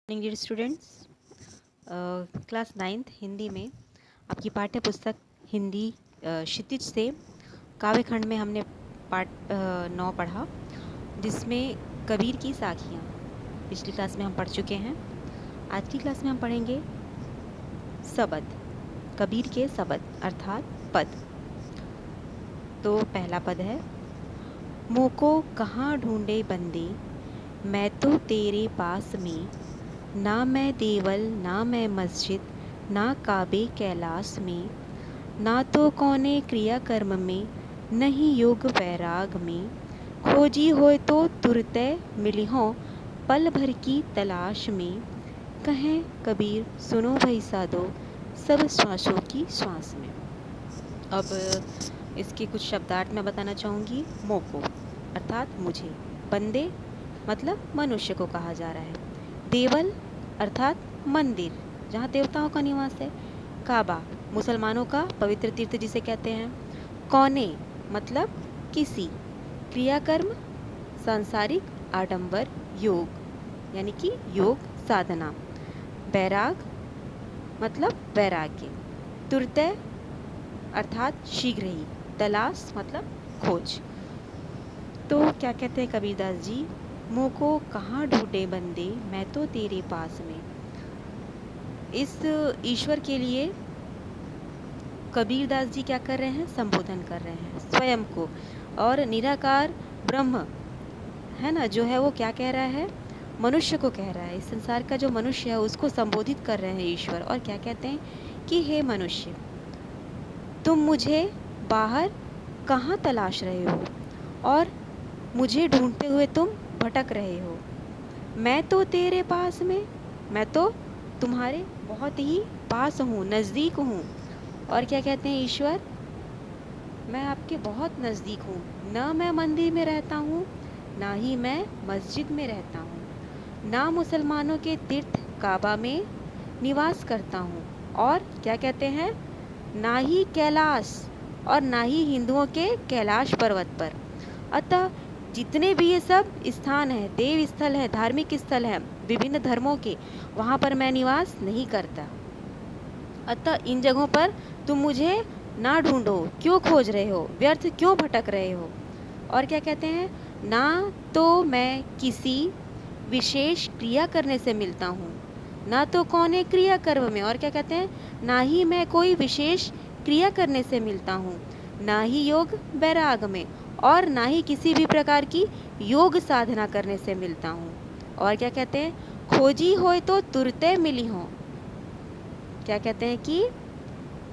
Morning dear students. Class 9th Hindi में आपकी पाठ्य पुस्तक हिंदी क्षितिज से काव्यखंड में हमने पाठ 9 पढ़ा, जिसमें कबीर की साखियाँ पिछली क्लास में हम पढ़ चुके हैं। आज की क्लास में हम पढ़ेंगे सबद, कबीर के सबद अर्थात पद। तो पहला पद है, मोको कहाँ ढूंढे बंदे, मैं तो तेरे पास में, ना मैं देवल ना मैं मस्जिद, ना काबे कैलाश में, ना तो कौने क्रिया कर्म में, नहीं योग वैराग में, खोजी होए तो तुरते मिली हों पल भर की तलाश में, कहें कबीर सुनो भाई साधो सब श्वासों की श्वास में। अब इसके कुछ शब्दार्थ मैं बताना चाहूँगी। मोको अर्थात मुझे, बंदे मतलब मनुष्य को कहा जा रहा है, देवल अर्थात मंदिर जहाँ देवताओं का निवास है, काबा मुसलमानों का पवित्र तीर्थ जिसे कहते हैं, कौने मतलब किसी, क्रियाकर्म सांसारिक आडंबर योग यानी कि योग साधना, बैराग मतलब वैराग्य, तुरते अर्थात शीघ्र ही, तलाश मतलब खोज। तो क्या कहते हैं कबीरदास जी, मोको कहाँ ढूंढे बंदे, मैं तो तेरे पास में। इस ईश्वर के लिए कबीरदास जी क्या कर रहे हैं, संबोधन कर रहे हैं स्वयं को, और निराकार ब्रह्म है ना जो है वो क्या कह रहा है, मनुष्य को कह रहा है। इस संसार का जो मनुष्य है उसको संबोधित कर रहे हैं ईश्वर, और क्या कहते हैं कि हे मनुष्य, तुम मुझे बाहर कहाँ तलाश रहे हो और मुझे ढूंढते हुए तुम भटक रहे हो। मैं तो तेरे पास में, मैं तो तुम्हारे बहुत ही पास हूँ, नज़दीक हूँ। और क्या कहते हैं ईश्वर, मैं आपके बहुत नज़दीक हूँ, ना मैं मंदिर में रहता हूँ ना ही मैं मस्जिद में रहता हूँ, ना मुसलमानों के तीर्थ काबा में निवास करता हूँ, और क्या कहते हैं ना ही कैलाश और ना ही हिंदुओं के कैलाश पर्वत पर। अतः जितने भी ये सब स्थान है, देव स्थल है, धार्मिक स्थल है विभिन्न धर्मों के, वहाँ पर मैं निवास नहीं करता। अतः इन जगहों पर तुम मुझे ना ढूंढो, क्यों खोज रहे हो, व्यर्थ क्यों भटक रहे हो। और क्या कहते हैं, ना तो मैं किसी विशेष क्रिया करने से मिलता हूँ, ना तो कौने क्रिया कर्म में, और क्या कहते हैं ना ही मैं कोई विशेष क्रिया करने से मिलता हूँ, ना ही योग वैराग में, और ना ही किसी भी प्रकार की योग साधना करने से मिलता हूँ। और क्या कहते हैं, खोजी होए तो तुरते मिली हो। क्या कहते हैं कि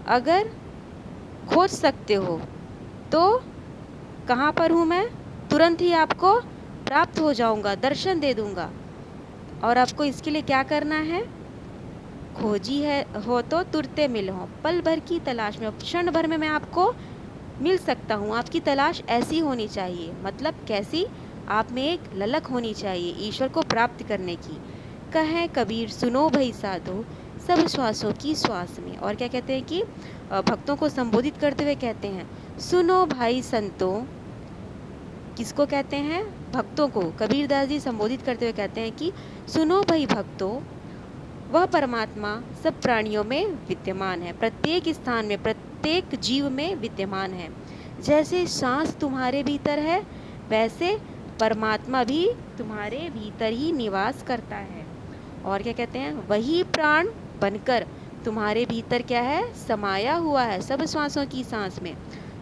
अगर खोज सकते हो तो कहाँ पर हूँ मैं, तुरंत ही आपको प्राप्त हो जाऊंगा, दर्शन दे दूंगा। और आपको इसके लिए क्या करना है, खोजी है हो तो तुरते मिल हो, पल भर की तलाश में, क्षण भर में मैं आपको मिल सकता हूँ। आपकी तलाश ऐसी होनी चाहिए, मतलब कैसी, आप में एक ललक होनी चाहिए ईश्वर को प्राप्त करने की। कहें कबीर सुनो भई साधो सब श्वासों की श्वास में। और क्या कहते हैं कि भक्तों को संबोधित करते हुए कहते हैं, सुनो भाई संतों, किसको कहते हैं, भक्तों को कबीरदास जी संबोधित करते हुए कहते हैं कि सुनो भाई भक्तों, वह परमात्मा सब प्राणियों में विद्यमान है, प्रत्येक स्थान में, प्रत्येक जीव में विद्यमान है। जैसे सांस तुम्हारे भीतर है, वैसे परमात्मा भी तुम्हारे भीतर ही निवास करता है। और क्या कहते हैं, वही प्राण बनकर तुम्हारे भीतर क्या है, समाया हुआ है, सब श्वासों की सांस में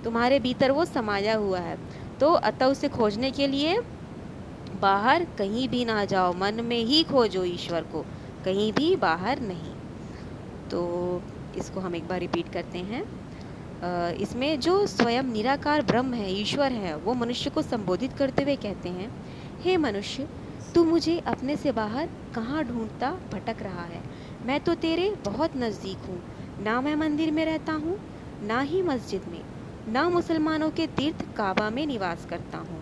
तुम्हारे भीतर वो समाया हुआ है। तो अतः उसे खोजने के लिए बाहर कहीं भी ना जाओ, मन में ही खोजो ईश्वर को, कहीं भी बाहर नहीं। तो इसको हम एक बार रिपीट करते हैं। इसमें जो स्वयं निराकार ब्रह्म है, ईश्वर है, वो मनुष्य को संबोधित करते हुए कहते हैं, हे मनुष्य, तू मुझे अपने से बाहर कहाँ ढूंढता भटक रहा है। मैं तो तेरे बहुत नज़दीक हूँ, ना मैं मंदिर में रहता हूँ ना ही मस्जिद में, ना मुसलमानों के तीर्थ काबा में निवास करता हूँ,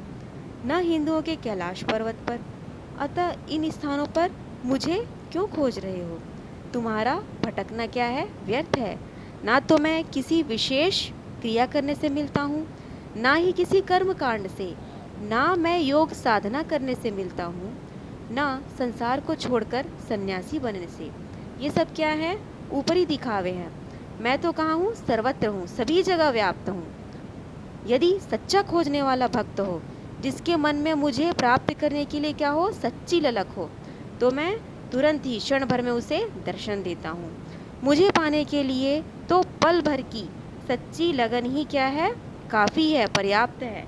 न हिंदुओं के कैलाश पर्वत पर। अतः इन स्थानों पर मुझे क्यों खोज रहे हो, तुम्हारा भटकना क्या है, व्यर्थ है। ना तो मैं किसी विशेष क्रिया करने से मिलता हूँ, ना ही किसी कर्म कांड से, ना मैं योग साधना करने से मिलता हूँ, ना संसार को छोड़कर सन्यासी बनने से। ये सब क्या है? ऊपरी दिखावे हैं। मैं तो कहाँ हूँ? सर्वत्र हूँ, सभी जगह व्याप्त हूँ। यदि सच्चा खोजने वाला भक्त हो, जिसके मन में मुझे प्राप्त करने के लिए क्या हो? सच्ची ललक हो, तो मैं तुरंत ही क्षण भर में उसे दर्शन देता हूँ। मुझे पाने के लिए तो पल भर की सच्ची लगन ही क्या है? काफ़ी है, पर्याप्त है।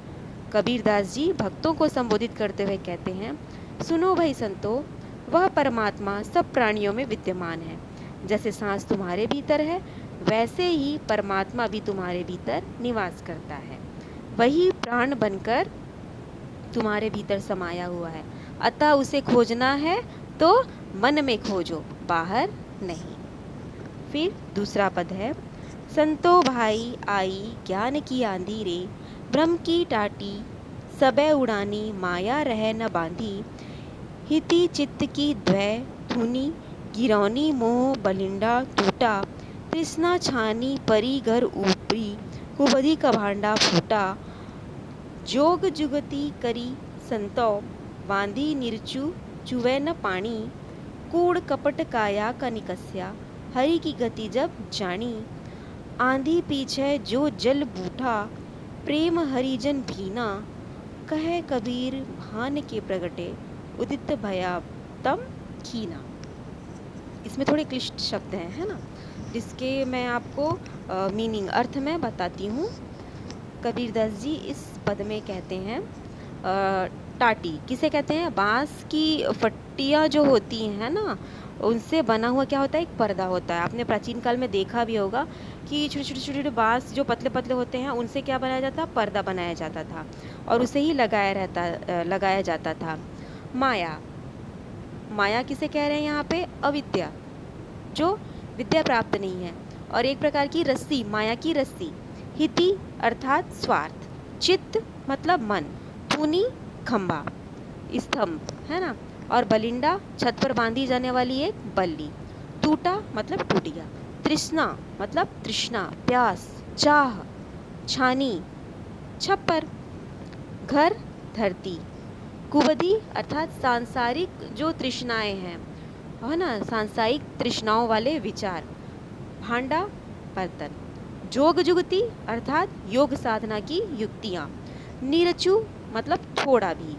कबीरदास जी भक्तों को संबोधित करते हुए कहते हैं, सुनो भाई संतो, वह परमात्मा सब प्राणियों में विद्यमान है। जैसे सांस तुम्हारे भीतर है, वैसे ही परमात्मा भी तुम्हारे भीतर निवास करता है। वही प्राण बनकर तुम्हारे भीतर समाया हुआ है। अतः उसे खोजना है तो मन में खोजो, बाहर नहीं। फिर दूसरा पद है, संतो भाई आई ज्ञान की आंधी रे, भ्रम की टाटी सबे उड़ानी, माया रह न बांधी, हिति चित्त की द्वै धुनी, गिरौनी मोह बलिंडा टूटा, तृष्णा छानी परी घर ऊपरी, कुबधी का भांडा फूटा, जोग जुगती करी संतो, बांधी निरचु चुवे न पानी, कूड़ कपट काया का निकस्या, हरि की गति जब जानी, आंधी पीछे जो जल बूठा, प्रेम हरिजन भीना, कहे कबीर भान के प्रगटे, उदित भया तम खीना। इसमें थोड़े क्लिष्ट शब्द हैं, है ना, जिसके मैं आपको मीनिंग अर्थ में बताती हूँ। कबीरदास जी इस पद में कहते हैं टाटी किसे कहते हैं? बांस की फट्टियाँ जो होती हैं ना, उनसे बना हुआ क्या होता है? एक पर्दा होता है। आपने प्राचीन काल में देखा भी होगा कि छोटे छोटे छोटे छोटे बांस जो पतले पतले होते हैं, उनसे क्या बनाया जाता? पर्दा बनाया जाता था और उसे ही लगाया जाता था। माया, माया किसे कह रहे हैं यहाँ पे? अविद्या, जो विद्या प्राप्त नहीं है। और एक प्रकार की रस्सी, माया की रस्सी। हिति अर्थात स्वार्थ, चित्त मतलब मन, धुनी खंबा स्तंभ, है ना, और बलिंडा छत पर बांधी जाने वाली एक बल्ली, टूटा मतलब टूट गया, तृष्णा मतलब तृष्णा प्यास चाह, छानी छप्पर, घर धरती, कुबदी अर्थात सांसारिक जो तृष्णाएं हैं, है ना, सांसारिक तृष्णाओं वाले विचार, भांडा बर्तन, जोग जुगती अर्थात योग साधना की युक्तियाँ, नीरचू मतलब थोड़ा भी,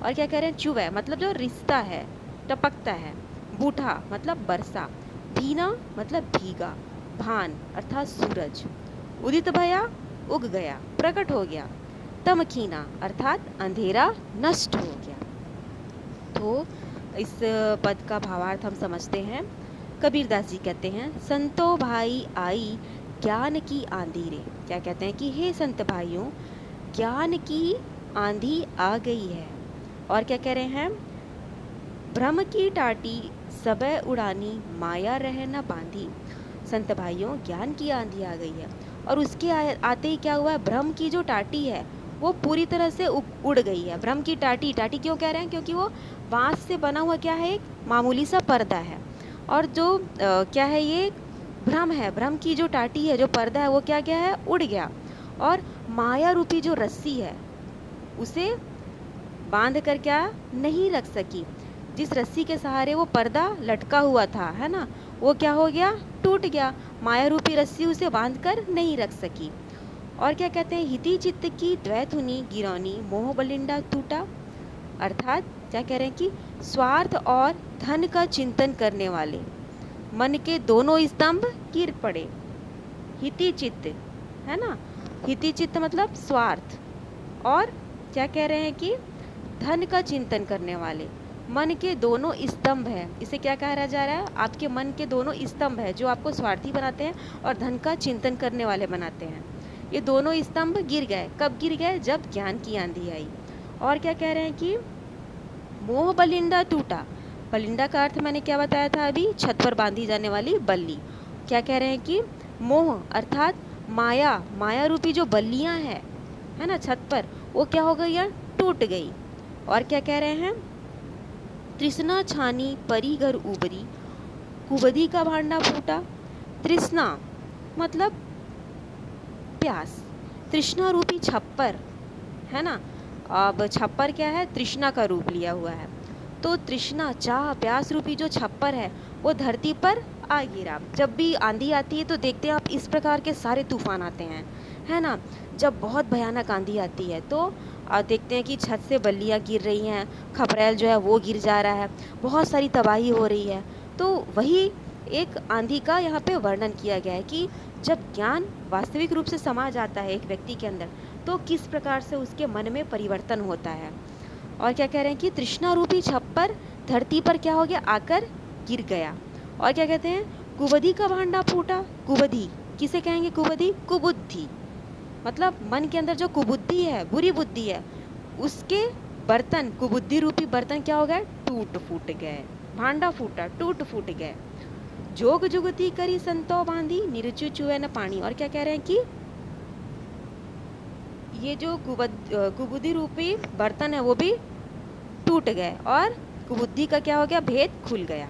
और क्या कह रहे हैं? चुवै मतलब जो रिश्ता है, टपकता है, बूढ़ा मतलब बरसा, भीना मतलब भीगा, भान अर्थात सूरज, उदित भया उग गया, प्रकट हो गया, तमकीना अर्थात अंधेरा नष्ट हो गया। तो इस पद का भावार्थ हम समझते हैं। कबीरदास जी कहते हैं, संतो भाई आई ज्ञान की आंधी रे। क्या कहते हैं? कि हे संत भाइयों, ज्ञान की आंधी आ गई है। और क्या कह रहे हैं? भ्रम की टाटी सबे उड़ानी, माया रह न बांधी। संत भाइयों, ज्ञान की आंधी आ गई है और उसके आते ही क्या हुआ है? भ्रम की जो टाटी है वो पूरी तरह से उड़ गई है। भ्रम की टाटी, टाटी क्यों कह रहे हैं? क्योंकि वो बांस से बना हुआ क्या है? एक मामूली सा पर्दा है। और जो क्या है? ये भ्रम है। भ्रम की जो टाटी है, जो पर्दा है, वो क्या क्या है? उड़ गया। और माया रूपी जो रस्सी है उसे बांध कर क्या नहीं रख सकी। जिस रस्सी के सहारे वो पर्दा लटका हुआ था, है ना, वो क्या हो गया? टूट गया। माया रूपी रस्सी उसे बांध कर नहीं रख सकी। और क्या कहते हैं? हिति चित्त की द्वैधुनी गिरौनी, मोह बलिंडा टूटा। अर्थात क्या कह रहे हैं? कि स्वार्थ और धन का चिंतन करने वाले मन के दोनों स्तंभ गिर पड़े। हिति चित्त, है ना, हिति चित्त मतलब स्वार्थ, और क्या कह रहे हैं? कि धन का चिंतन करने वाले मन के दोनों स्तंभ है। इसे क्या कहा जा रहा है? आपके मन के दोनों स्तंभ है जो आपको स्वार्थी बनाते हैं और धन का चिंतन करने वाले बनाते हैं। ये दोनों स्तंभ गिर गए। कब गिर गए? जब ज्ञान की आंधी आई। और क्या कह रहे हैं? कि मोह बलिंडा टूटा। बलिंडा का अर्थ मैंने क्या बताया था अभी? छत पर बांधी जाने वाली बल्ली। क्या कह रहे हैं? कि मोह अर्थात माया, माया रूपी जो बल्लियां हैं, है ना, छत पर, वो क्या हो गई? यार टूट गई। और क्या कह रहे हैं? तृष्णा छानी परी घर उबरी, कुबधी का भांडा फूटा। तृष्णा मतलब प्यास, तृष्णा रूपी छप्पर, है ना। अब छप्पर क्या है? तृष्णा का रूप लिया हुआ है। तो तृष्णा चाह प्यास रूपी जो छप्पर है वो धरती पर आ गिरा। जब भी आंधी आती है तो देखते हैं आप इस प्रकार के सारे तूफान आते हैं, है ना। जब बहुत भयानक आंधी आती है तो देखते हैं कि छत से बल्लियाँ गिर रही हैं, खपरेल जो है वो गिर जा रहा है, बहुत सारी तबाही हो रही है। तो वही एक आंधी का यहाँ पे वर्णन किया गया है कि जब ज्ञान वास्तविक रूप से समा जाता है एक व्यक्ति के अंदर तो किस प्रकार से उसके मन में परिवर्तन होता है। और क्या कह रहे हैं कि तृष्णा रूपी छप्पर धरती पर क्या हो गया, आकर गिर गया। और क्या कहते हैं, कुबधी का भांडा फूटा। कुबधी किसे कहेंगे, कुबधी कुबुद्धि, मतलब मन के अंदर जो कुबुद्धि है, बुरी बुद्धि है, उसके बर्तन, कुबुद्धि रूपी बर्तन क्या हो गए, टूट फूट गए। भांडा फूटा, टूट फूट गए। जोग जुगती करी संतो बांधी, निरचु चुए न पानी। और क्या कह रहे हैं कि ये जो कुबुद्धि रूपी बर्तन है वो भी टूट गए और कुबुद्धि का क्या हो गया, भेद खुल गया।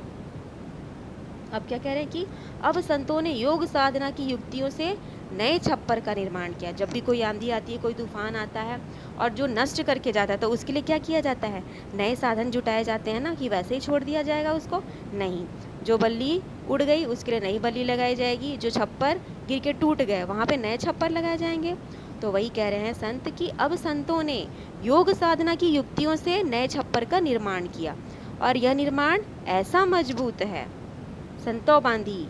अब क्या कह रहे हैं कि अब संतों ने योग साधना की युक्तियों से नए छप्पर का निर्माण किया। जब भी कोई आंधी आती है, कोई तूफान आता है और जो नष्ट करके जाता है तो उसके लिए क्या किया जाता है, नए साधन जुटाए जाते हैं ना, कि वैसे ही छोड़ दिया जाएगा उसको, नहीं। जो बल्ली उड़ गई उसके लिए नई बल्ली लगाई जाएगी, जो छप्पर गिर के टूट गए वहाँ पे नए छप्पर लगाए जाएंगे। तो वही कह रहे हैं संत कि अब संतों ने योग साधना की युक्तियों से नए छप्पर का निर्माण किया और यह निर्माण ऐसा मजबूत है, संतो बांधी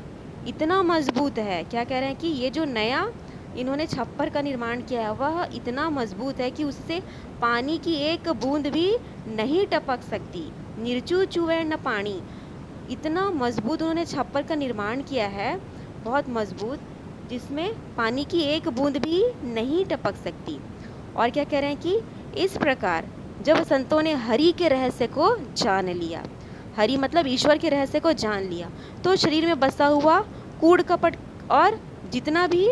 इतना मजबूत है। क्या कह रहे हैं कि ये जो नया इन्होंने छप्पर का निर्माण किया है वह इतना मजबूत है कि उससे पानी की एक बूंद भी नहीं टपक सकती। निर्चू चुए न पानी, इतना मजबूत उन्होंने छप्पर का निर्माण किया है, बहुत मजबूत, जिसमें पानी की एक बूंद भी नहीं टपक सकती। और क्या कह रहे हैं कि इस प्रकार जब संतों ने हरि के रहस्य को जान लिया, हरि मतलब ईश्वर के रहस्य को जान लिया, तो शरीर में बसा हुआ कूड़ कपट और जितना भी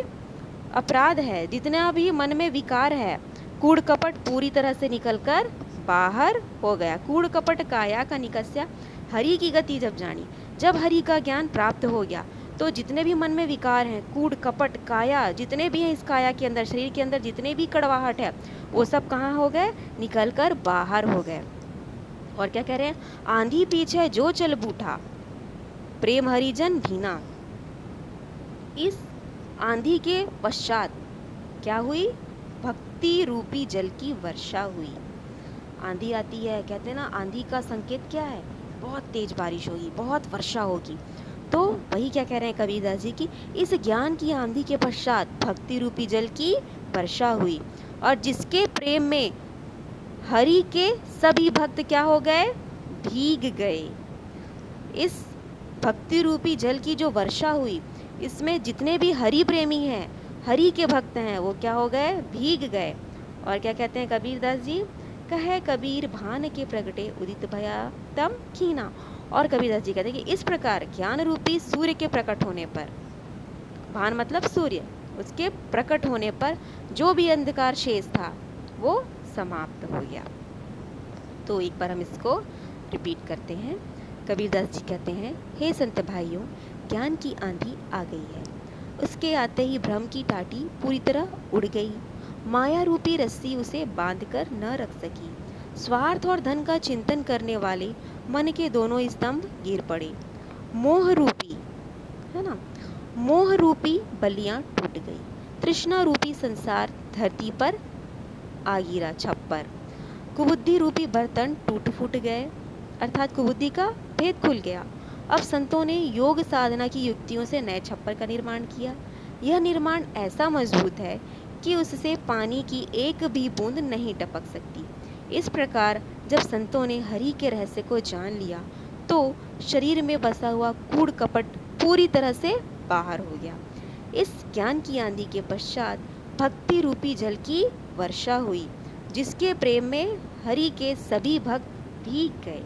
अपराध है, जितना भी मन में विकार है, कूड़ कपट पूरी तरह से निकलकर बाहर हो गया। कूड़ कपट काया का निकस्या, हरि की गति जब जानी, जब हरि का ज्ञान प्राप्त हो गया तो जितने भी मन में विकार हैं, कूड़ कपट काया जितने भी हैं इस काया के अंदर, शरीर के अंदर जितने भी कड़वाहट है वो सब कहाँ हो गए, निकल कर बाहर हो गए। और क्या कह रहे हैं, आंधी पीछे जो चल बूठा, प्रेम हरिजन भीना। इस आंधी के पश्चात क्या हुई, भक्ति रूपी जल की वर्षा हुई। आंधी आती है, कहते हैं ना आंधी का संकेत क्या है, बहुत तेज बारिश होगी, बहुत वर्षा होगी। तो वही क्या कह रहे हैं कबीरदास जी की, इस ज्ञान की आंधी के पश्चात भक्ति रूपी जल की वर्षा हुई और जिसके प्रेम में हरि के सभी भक्त क्या हो गए, भीग गए। इस भक्ति रूपी जल की जो वर्षा हुई, इसमें जितने भी हरि प्रेमी हैं, हरि के भक्त हैं, वो क्या हो गए, भीग गए। और क्या कहते हैं कबीरदास जी, कहे कबीर भान के प्रगटे उदित भया तम खीना। और कबीरदास जी कहते हैं कि इस प्रकार ज्ञान रूपी सूर्य के प्रकट होने पर, भान मतलब सूर्य, उसके प्रकट होने पर जो भी अंधकार शेष था वो समाप्त हो गया। तो एक बार हम इसको रिपीट करते हैं। कबीरदास जी कहते हैं, हे संत भाइयों, ज्ञान की आंधी आ गई है, उसके आते ही भ्रम की टाटी पूरी तरह उड़ गई, माया रूपी रस्सी उसे बांध कर न रख सकी। स्वार्थ और धन का चिंतन करने वाले मन के दोनों स्तंभ गिर पड़े। मोह रूपी, है ना, मोह रूपी बलियां टूट गई। तृष्णा रूपी संसार धरती पर आ गिरा छप्पर। कुबुद्धि रूपी बर्तन टूट फूट गए, अर्थात कुबुद्धि का भेद खुल गया। अब संतों ने योग साधना की युक्तियों से नए छप्पर का निर्माण किया। यह निर्माण ऐसा मजबूत है कि उससे पानी की एक भी बूंद नहीं टपक सकती। इस प्रकार जब संतों ने हरि के रहस्य को जान लिया तो शरीर में बसा हुआ कूड़ कपट पूरी तरह से बाहर हो गया। इस ज्ञान की आंधी के पश्चात भक्ति रूपी जल की वर्षा हुई, जिसके प्रेम में हरि के सभी भक्त भीग गए।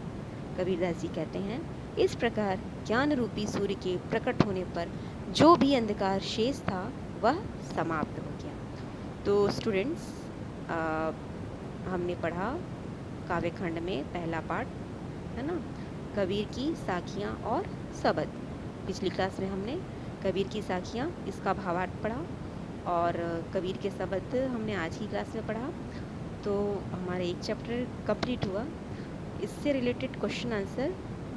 कबीरदास जी कहते हैं, इस प्रकार ज्ञान रूपी सूर्य के प्रकट होने पर जो भी अंधकार शेष था वह समाप्त हो गया। तो स्टूडेंट्स, हमने पढ़ा काव्यखंड में पहला पाठ, है ना, कबीर की साखियाँ और शबद। पिछली क्लास में हमने कबीर की साखियाँ, इसका भावार्थ पढ़ा और कबीर के शबद हमने आज की क्लास में पढ़ा। तो हमारा एक चैप्टर कंप्लीट हुआ इससे related question answer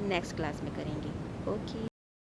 next class में करेंगे। ओके।